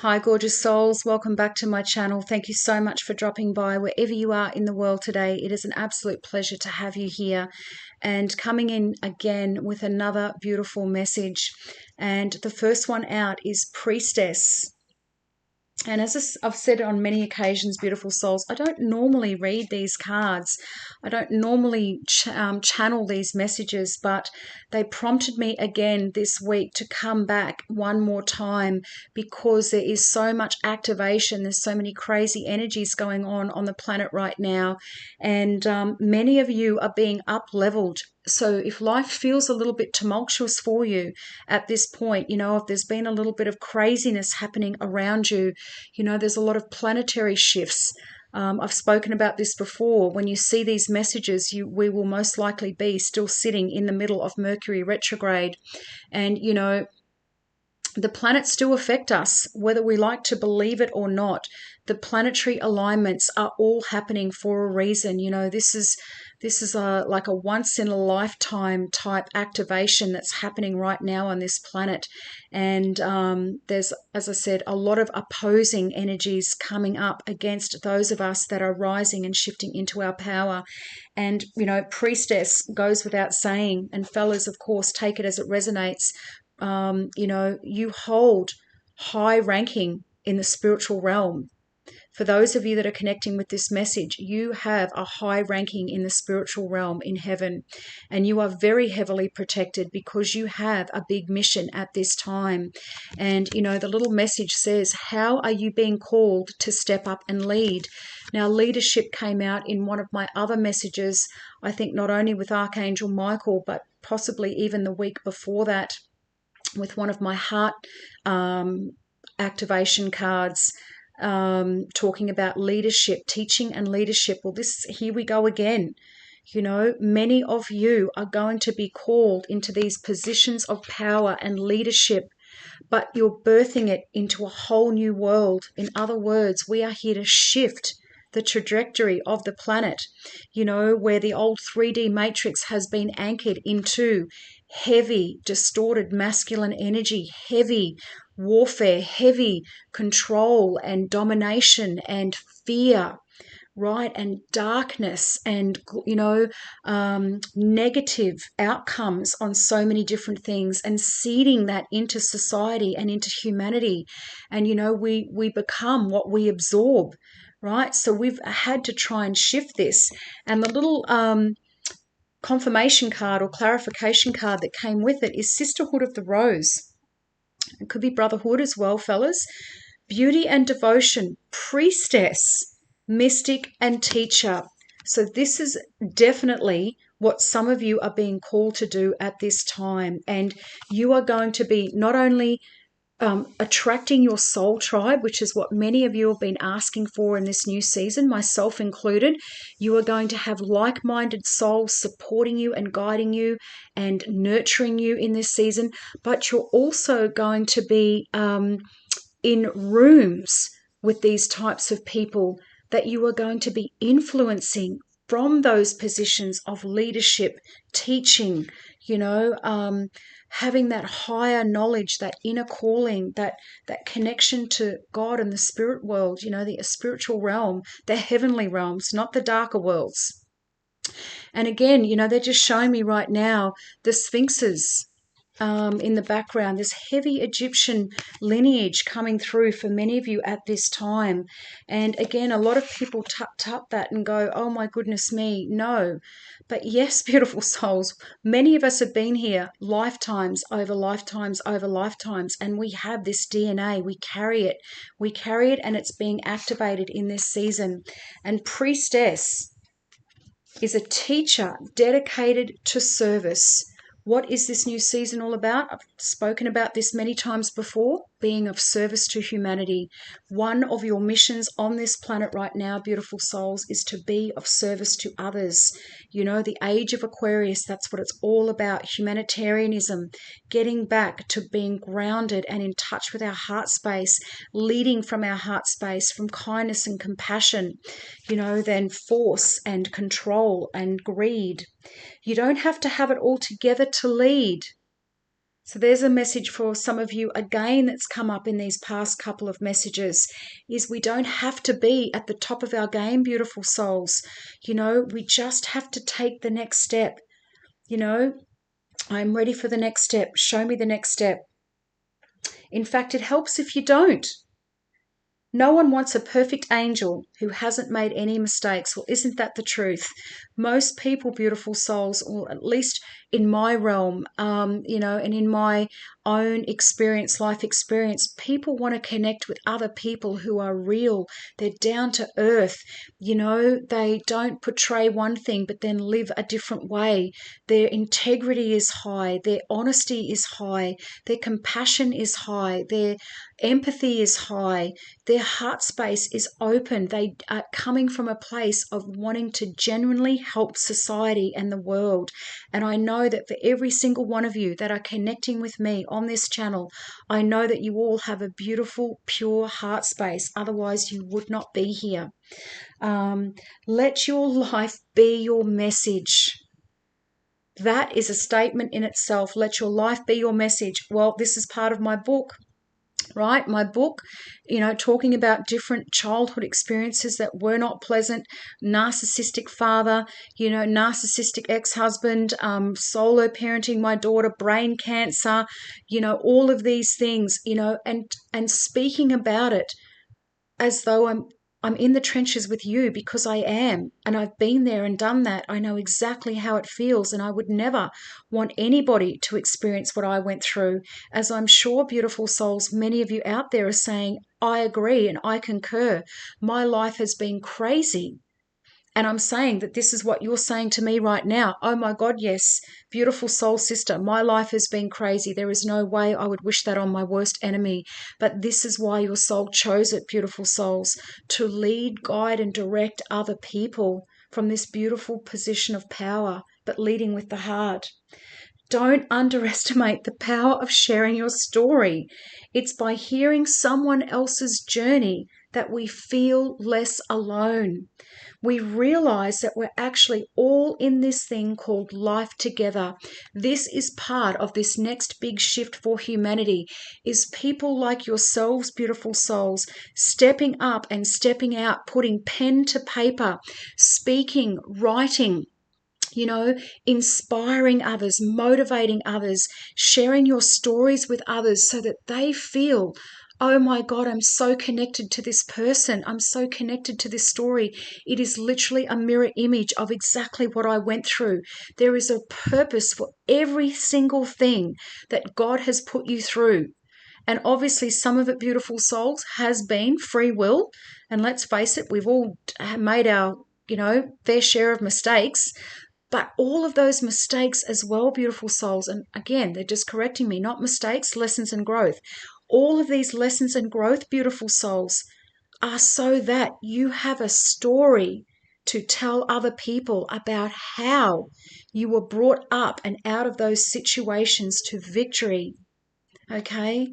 Hi, gorgeous souls. Welcome back to my channel. Thank you so much for dropping by wherever you are in the world today. It is an absolute pleasure to have you here and coming in again with another beautiful message. And the first one out is Priestess. And as I've said on many occasions, beautiful souls, I don't normally read these cards. I don't normally channel these messages, but they prompted me again this week to come back one more time because there is so much activation. There's so many crazy energies going on the planet right now. And many of you are being up-leveled. So if life feels a little bit tumultuous for you at this point, if there's been a little bit of craziness happening around you, there's a lot of planetary shifts. I've spoken about this before. When you see these messages, we will most likely be still sitting in the middle of Mercury retrograde. And, the planets still affect us, whether we like to believe it or not. The planetary alignments are all happening for a reason. This is like a once in a lifetime type activation that's happening right now on this planet. And there's, as I said, a lot of opposing energies coming up against those of us that are rising and shifting into our power. And, Priestess goes without saying, and fellas, of course, take it as it resonates. You hold high ranking in the spiritual realm. For those of you that are connecting with this message, you have a high ranking in the spiritual realm in heaven, and you are very heavily protected because you have a big mission at this time. And, the little message says, how are you being called to step up and lead? Now, leadership came out in one of my other messages, I think not only with Archangel Michael, but possibly even the week before that, with one of my heart activation cards, talking about leadership, teaching and leadership. Well, here we go again. Many of you are going to be called into these positions of power and leadership, but you're birthing it into a whole new world. In other words, we are here to shift the trajectory of the planet, where the old 3D matrix has been anchored into heavy, distorted masculine energy, heavy warfare, heavy control and domination and fear, right? And darkness and, negative outcomes on so many different things, and seeding that into society and into humanity. And, we become what we absorb, right? So we've had to try and shift this. And the little confirmation card or clarification card that came with it is Sisterhood of the Rose. It could be brotherhood as well, fellas. Beauty and devotion, priestess, mystic and teacher. So this is definitely what some of you are being called to do at this time. And you are going to be not only attracting your soul tribe, which is what many of you have been asking for in this new season, myself included. You are going to have like-minded souls supporting you and guiding you and nurturing you in this season, but you're also going to be in rooms with these types of people that you are going to be influencing from those positions of leadership, teaching, having that higher knowledge, that inner calling, that connection to God and the spirit world, the spiritual realm, the heavenly realms, not the darker worlds. And again, they're just showing me right now the sphinxes in the background, this heavy Egyptian lineage coming through for many of you at this time. And again, a lot of people tap that and go, oh my goodness me, no. But yes, beautiful souls, many of us have been here lifetimes over lifetimes over lifetimes, and we have this DNA. We carry it, and it's being activated in this season. And priestess is a teacher dedicated to service. What is this new season all about? I've spoken about this many times before, being of service to humanity. One of your missions on this planet right now, beautiful souls, is to be of service to others. The age of Aquarius, that's what it's all about. Humanitarianism, getting back to being grounded and in touch with our heart space, leading from our heart space, from kindness and compassion, than force and control and greed. You don't have to have it all together to lead. So there's a message for some of you again that's come up in these past couple of messages is we don't have to be at the top of our game, beautiful souls. We just have to take the next step. I'm ready for the next step. Show me the next step. In fact, it helps if you don't. No one wants a perfect angel who hasn't made any mistakes. Well, isn't that the truth? Most people, beautiful souls, or at least in my realm, and in my own experience, life experience, people want to connect with other people who are real. They're down to earth. They don't portray one thing but then live a different way. Their integrity is high. Their honesty is high. Their compassion is high. Their empathy is high. Their heart space is open. They are coming from a place of wanting to genuinely help society and the world. And I know that for every single one of you that are connecting with me on this channel, I know that you all have a beautiful, pure heart space. Otherwise, you would not be here. Let your life be your message. That is a statement in itself. Let your life be your message. Well, this is part of my book. Right? My book, talking about different childhood experiences that were not pleasant, narcissistic father, narcissistic ex-husband, solo parenting my daughter, brain cancer, all of these things, and speaking about it as though I'm in the trenches with you, because I am, and I've been there and done that. I know exactly how it feels, and I would never want anybody to experience what I went through. As I'm sure, beautiful souls, many of you out there are saying, I agree and I concur. My life has been crazy. And I'm saying that this is what you're saying to me right now. Oh my God, yes, beautiful soul sister, my life has been crazy. There is no way I would wish that on my worst enemy. But this is why your soul chose it, beautiful souls, to lead, guide, and direct other people from this beautiful position of power, but leading with the heart. Don't underestimate the power of sharing your story. It's by hearing someone else's journey that we feel less alone. We realize that we're actually all in this thing called life together. This is part of this next big shift for humanity, is people like yourselves, beautiful souls, stepping up and stepping out, putting pen to paper, speaking, writing, inspiring others, motivating others, sharing your stories with others so that they feel, oh my God, I'm so connected to this person. I'm so connected to this story. It is literally a mirror image of exactly what I went through. There is a purpose for every single thing that God has put you through. And obviously some of it, beautiful souls, has been free will. And let's face it, we've all made our, fair share of mistakes. But all of those mistakes as well, beautiful souls, and again, they're just correcting me, not mistakes, lessons and growth. All of these lessons and growth, beautiful souls, are so that you have a story to tell other people about how you were brought up and out of those situations to victory. Okay?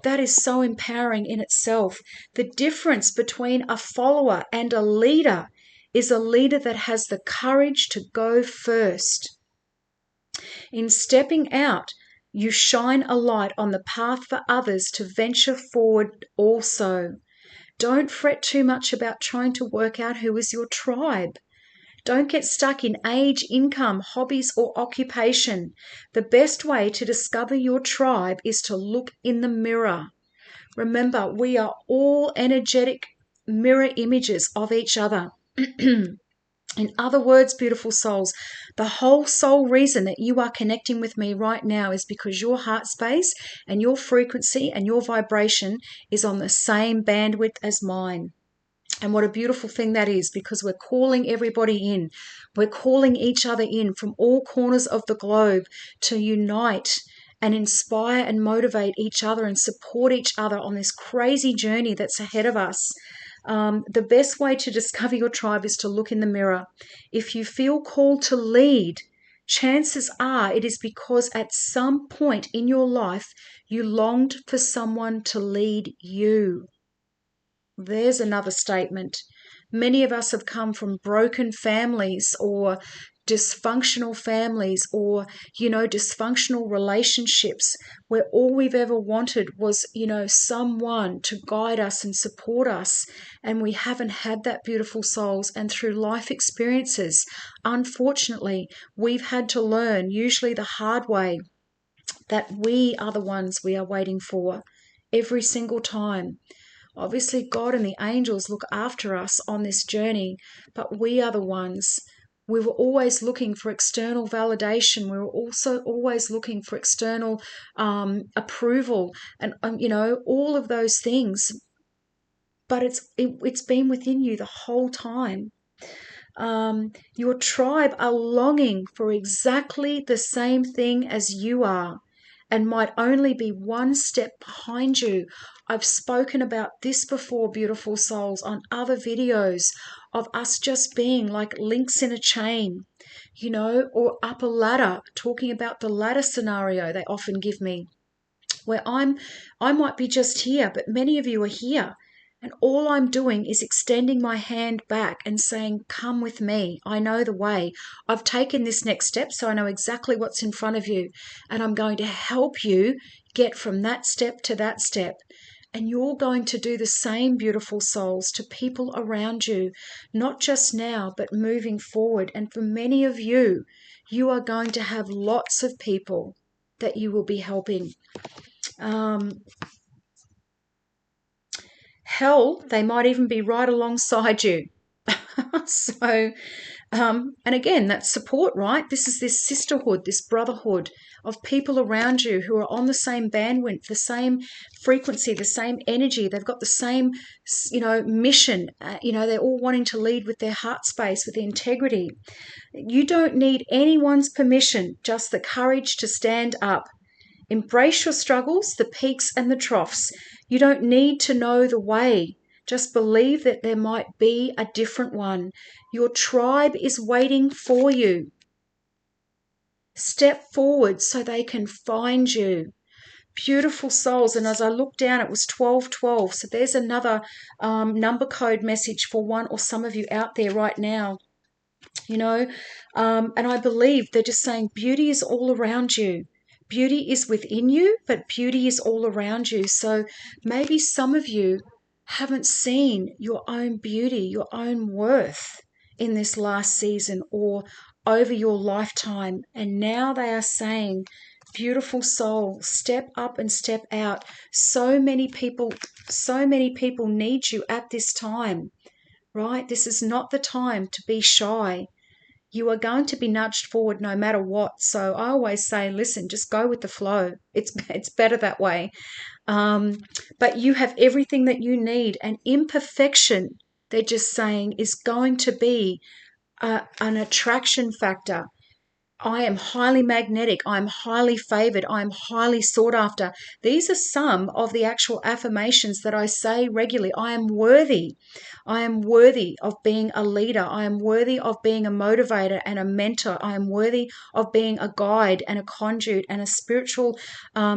That is so empowering in itself. The difference between a follower and a leader is a leader that has the courage to go first. In stepping out, you shine a light on the path for others to venture forward also. Don't fret too much about trying to work out who is your tribe. Don't get stuck in age, income, hobbies, or occupation. The best way to discover your tribe is to look in the mirror. Remember, we are all energetic mirror images of each other. In other words, beautiful souls, the whole sole reason that you are connecting with me right now is because your heart space and your frequency and your vibration is on the same bandwidth as mine. And what a beautiful thing that is, because we're calling everybody in. We're calling each other in from all corners of the globe to unite and inspire and motivate each other and support each other on this crazy journey that's ahead of us. The best way to discover your tribe is to look in the mirror. If you feel called to lead, chances are it is because at some point in your life you longed for someone to lead you. There's another statement. Many of us have come from broken families or dysfunctional families or, dysfunctional relationships where all we've ever wanted was, someone to guide us and support us. And we haven't had that, beautiful souls. And through life experiences, unfortunately, we've had to learn, usually the hard way, that we are the ones we are waiting for every single time. Obviously, God and the angels look after us on this journey, but we are the ones. We were always looking for external validation. We were also always looking for external approval and, all of those things. But it's been within you the whole time. Your tribe are longing for exactly the same thing as you are and might only be one step behind you. I've spoken about this before, beautiful souls, on other videos of us just being like links in a chain, or up a ladder, talking about the ladder scenario they often give me, where I might be just here, but many of you are here. And all I'm doing is extending my hand back and saying, come with me. I know the way. I've taken this next step, so I know exactly what's in front of you. And I'm going to help you get from that step to that step. And you're going to do the same, beautiful souls, to people around you, not just now, but moving forward. And for many of you, you are going to have lots of people that you will be helping. Hell, they might even be right alongside you. So, and again, that's support, right? This is this sisterhood, this brotherhood of people around you who are on the same bandwidth, the same frequency, the same energy. They've got the same, mission. They're all wanting to lead with their heart space, with integrity. You don't need anyone's permission, just the courage to stand up. Embrace your struggles, the peaks and the troughs. You don't need to know the way. Just believe that there might be a different one. Your tribe is waiting for you. Step forward so they can find you. Beautiful souls. And as I look down, it was 1212. So there's another number code message for one or some of you out there right now. And I believe they're just saying beauty is all around you. Beauty is within you, but beauty is all around you. So maybe some of you haven't seen your own beauty, your own worth in this last season or over your lifetime. And now they are saying, beautiful soul, step up and step out. So many people need you at this time, right? This is not the time to be shy. You are going to be nudged forward no matter what. So I always say, listen, just go with the flow. It's better that way. But you have everything that you need. And imperfection, they're just saying, is going to be an attraction factor. I am highly magnetic. I'm highly favored. I'm highly sought after. These are some of the actual affirmations that I say regularly. I am worthy. I am worthy of being a leader. I am worthy of being a motivator and a mentor. I am worthy of being a guide and a conduit and a spiritual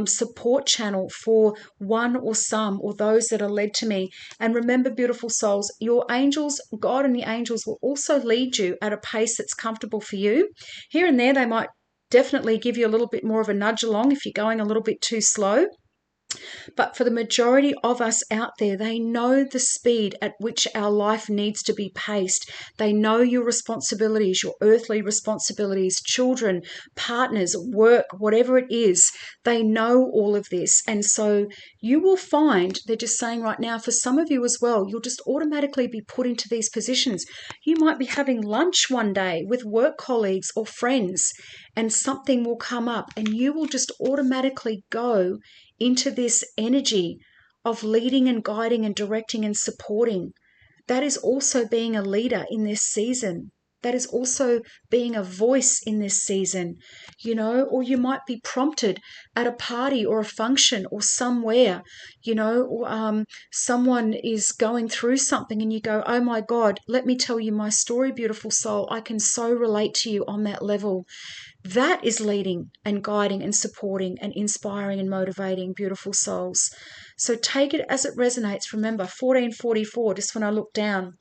support channel for one or some or those that are led to me. And remember, beautiful souls, your angels, God and the angels will also lead you at a pace that's comfortable for you. Here and there, they might definitely give you a little bit more of a nudge along if you're going a little bit too slow. But for the majority of us out there, they know the speed at which our life needs to be paced. They know your responsibilities, your earthly responsibilities, children, partners, work, whatever it is. They know all of this. And so you will find, they're just saying right now, for some of you as well, you'll just automatically be put into these positions. You might be having lunch one day with work colleagues or friends, and something will come up, and you will just automatically go into this energy of leading and guiding and directing and supporting. That is also being a leader in this season. That is also being a voice in this season, or you might be prompted at a party or a function or somewhere, someone is going through something and you go, oh my God, let me tell you my story, beautiful soul. I can so relate to you on that level. That is leading and guiding and supporting and inspiring and motivating, beautiful souls. So take it as it resonates. Remember, 1444, just when I look down,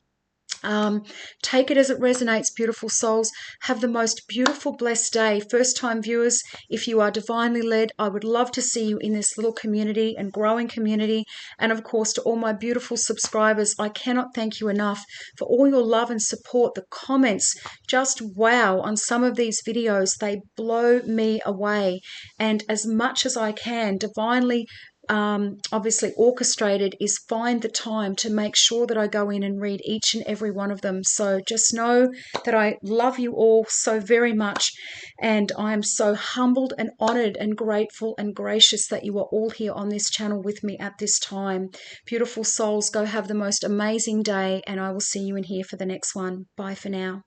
Take it as it resonates, beautiful souls. Have the most beautiful, blessed day. First-time viewers, if you are divinely led, I would love to see you in this little community and growing community. And of course, to all my beautiful subscribers, I cannot thank you enough for all your love and support. The comments, just wow, on some of these videos, they blow me away. And as much as I can, divinely obviously orchestrated, is find the time to make sure that I go in and read each and every one of them. So just know that I love you all so very much, and I am so humbled and honored and grateful and gracious that you are all here on this channel with me at this time. Beautiful souls, go have the most amazing day, and I will see you in here for the next one. Bye for now.